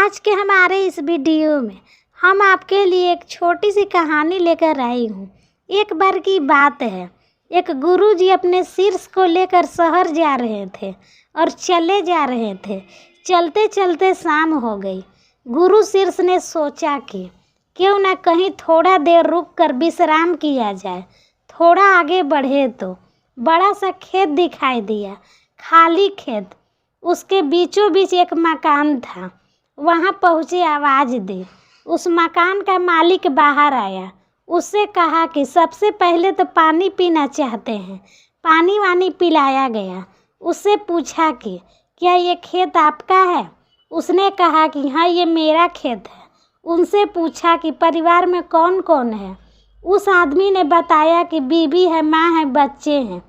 आज के हमारे इस वीडियो में हम आपके लिए एक छोटी सी कहानी लेकर आई हूँ। एक बार की बात है, एक गुरुजी अपने शीर्ष को लेकर शहर जा रहे थे और चले जा रहे थे। चलते चलते शाम हो गई। गुरु शीर्ष ने सोचा कि क्यों ना कहीं थोड़ा देर रुक कर विश्राम किया जाए। थोड़ा आगे बढ़े तो बड़ा सा खेत दिखाई दिया, खाली खेत। उसके बीचों बीच एक मकान था। वहाँ पहुँचे, आवाज़ दी। उस मकान का मालिक बाहर आया। उससे कहा कि सबसे पहले तो पानी पीना चाहते हैं। पानी वानी पिलाया गया। उससे पूछा कि क्या ये खेत आपका है? उसने कहा कि हाँ, ये मेरा खेत है। उनसे पूछा कि परिवार में कौन कौन है? उस आदमी ने बताया कि बीवी है, माँ है, बच्चे हैं,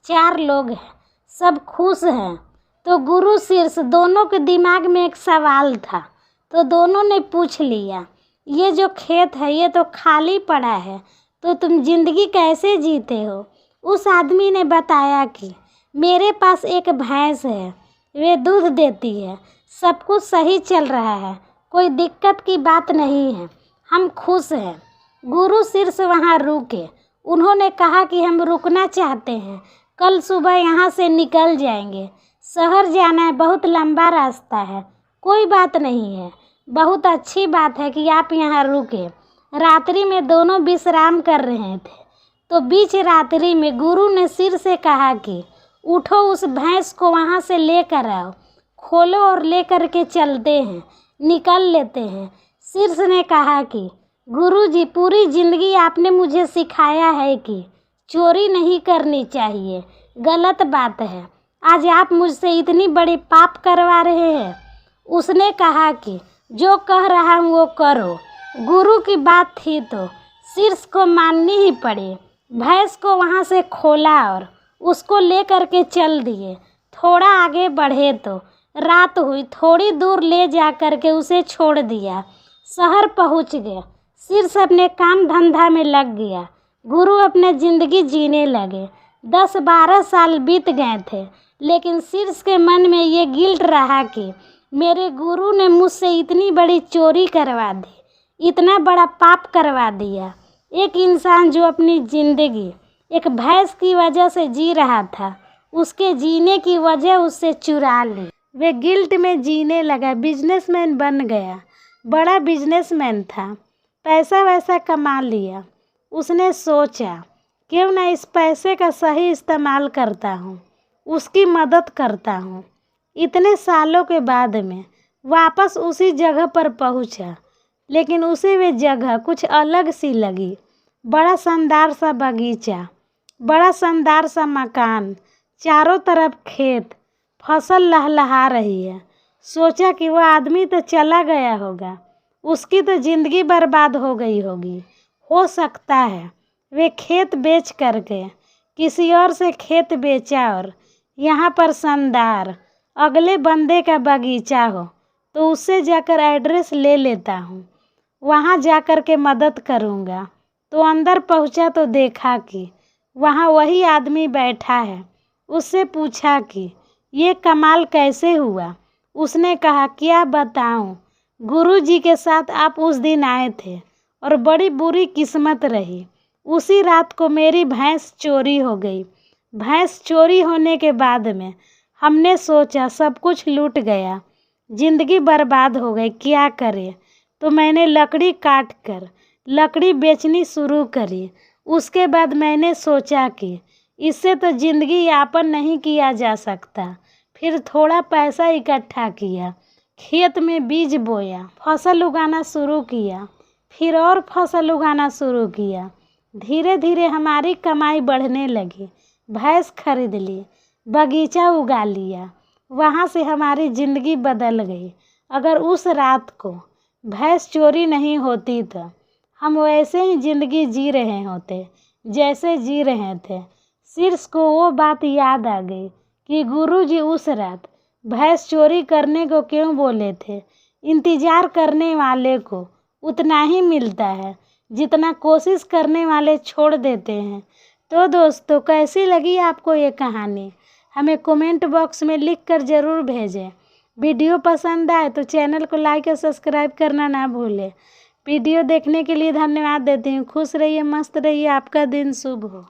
4 लोग हैं, सब खुश हैं। तो गुरु शीर्ष दोनों के दिमाग में एक सवाल था, तो दोनों ने पूछ लिया, ये जो खेत है ये तो खाली पड़ा है, तो तुम जिंदगी कैसे जीते हो? उस आदमी ने बताया कि मेरे पास एक भैंस है, वे दूध देती है, सब कुछ सही चल रहा है, कोई दिक्कत की बात नहीं है, हम खुश हैं। गुरु शीर्ष वहाँ रुके। उन्होंने कहा कि हम रुकना चाहते हैं, कल सुबह यहाँ से निकल जाएंगे। शहर जाना है, बहुत लंबा रास्ता है। कोई बात नहीं है, बहुत अच्छी बात है कि आप यहाँ रुके। रात्रि में दोनों विश्राम कर रहे थे, तो बीच रात्रि में गुरु ने सिर से कहा कि उठो, उस भैंस को वहाँ से लेकर आओ, खोलो और लेकर के चलते हैं, निकल लेते हैं। शीर्ष ने कहा कि गुरुजी, पूरी ज़िंदगी आपने मुझे सिखाया है कि चोरी नहीं करनी चाहिए, गलत बात है। आज आप मुझसे इतनी बड़ी पाप करवा रहे हैं। उसने कहा कि जो कह रहा हूँ वो करो। गुरु की बात थी तो शीर्ष को माननी ही पड़ी। भैंस को वहाँ से खोला और उसको लेकर के चल दिए। थोड़ा आगे बढ़े तो रात हुई। थोड़ी दूर ले जा कर के उसे छोड़ दिया। शहर पहुँच गए। शीर्ष अपने काम धंधा में लग गया। गुरु अपने ज़िंदगी जीने लगे। 10-12 साल बीत गए थे, लेकिन शीर्ष के मन में ये गिल्ट रहा कि मेरे गुरु ने मुझसे इतनी बड़ी चोरी करवा दी, इतना बड़ा पाप करवा दिया। एक इंसान जो अपनी ज़िंदगी एक भैंस की वजह से जी रहा था, उसके जीने की वजह उससे चुरा ली। वे गिल्ट में जीने लगा। बिजनेसमैन बन गया, बड़ा बिजनेसमैन था, पैसा वैसा कमा लिया। उसने सोचा क्यों ना इस पैसे का सही इस्तेमाल करता हूँ, उसकी मदद करता हूँ। इतने सालों के बाद में वापस उसी जगह पर पहुँचा, लेकिन उसे वे जगह कुछ अलग सी लगी। बड़ा शानदार सा बगीचा, बड़ा शानदार सा मकान, चारों तरफ खेत, फसल लहलहा रही है। सोचा कि वह आदमी तो चला गया होगा, उसकी तो ज़िंदगी बर्बाद हो गई होगी। हो सकता है वे खेत बेच करके किसी और से खेत बेचा और यहाँ पर शानदार अगले बंदे का बगीचा हो, तो उससे जाकर एड्रेस ले लेता हूँ, वहाँ जाकर के मदद करूँगा। तो अंदर पहुँचा तो देखा कि वहाँ वही आदमी बैठा है। उससे पूछा कि ये कमाल कैसे हुआ? उसने कहा क्या बताऊँ, गुरुजी के साथ आप उस दिन आए थे और बड़ी बुरी किस्मत रही। उसी रात को मेरी भैंस चोरी हो गई। भैंस चोरी होने के बाद में हमने सोचा सब कुछ लूट गया, ज़िंदगी बर्बाद हो गई, क्या करें? तो मैंने लकड़ी काट कर लकड़ी बेचनी शुरू करी। उसके बाद मैंने सोचा कि इससे तो ज़िंदगी यापन नहीं किया जा सकता। फिर थोड़ा पैसा इकट्ठा किया, खेत में बीज बोया, फसल उगाना शुरू किया, फिर और फसल उगाना शुरू किया। धीरे धीरे हमारी कमाई बढ़ने लगी। भैंस खरीद ली, बगीचा उगा लिया। वहाँ से हमारी ज़िंदगी बदल गई। अगर उस रात को भैंस चोरी नहीं होती तो हम वैसे ही ज़िंदगी जी रहे होते जैसे जी रहे थे। शीर्ष को वो बात याद आ गई कि गुरुजी उस रात भैंस चोरी करने को क्यों बोले थे। इंतज़ार करने वाले को उतना ही मिलता है जितना कोशिश करने वाले छोड़ देते हैं। तो दोस्तों, कैसी लगी आपको ये कहानी? हमें कमेंट बॉक्स में लिख कर ज़रूर भेजें। वीडियो पसंद आए तो चैनल को लाइक और सब्सक्राइब करना ना भूलें। वीडियो देखने के लिए धन्यवाद देती हूँ। खुश रहिए, मस्त रहिए, आपका दिन शुभ हो।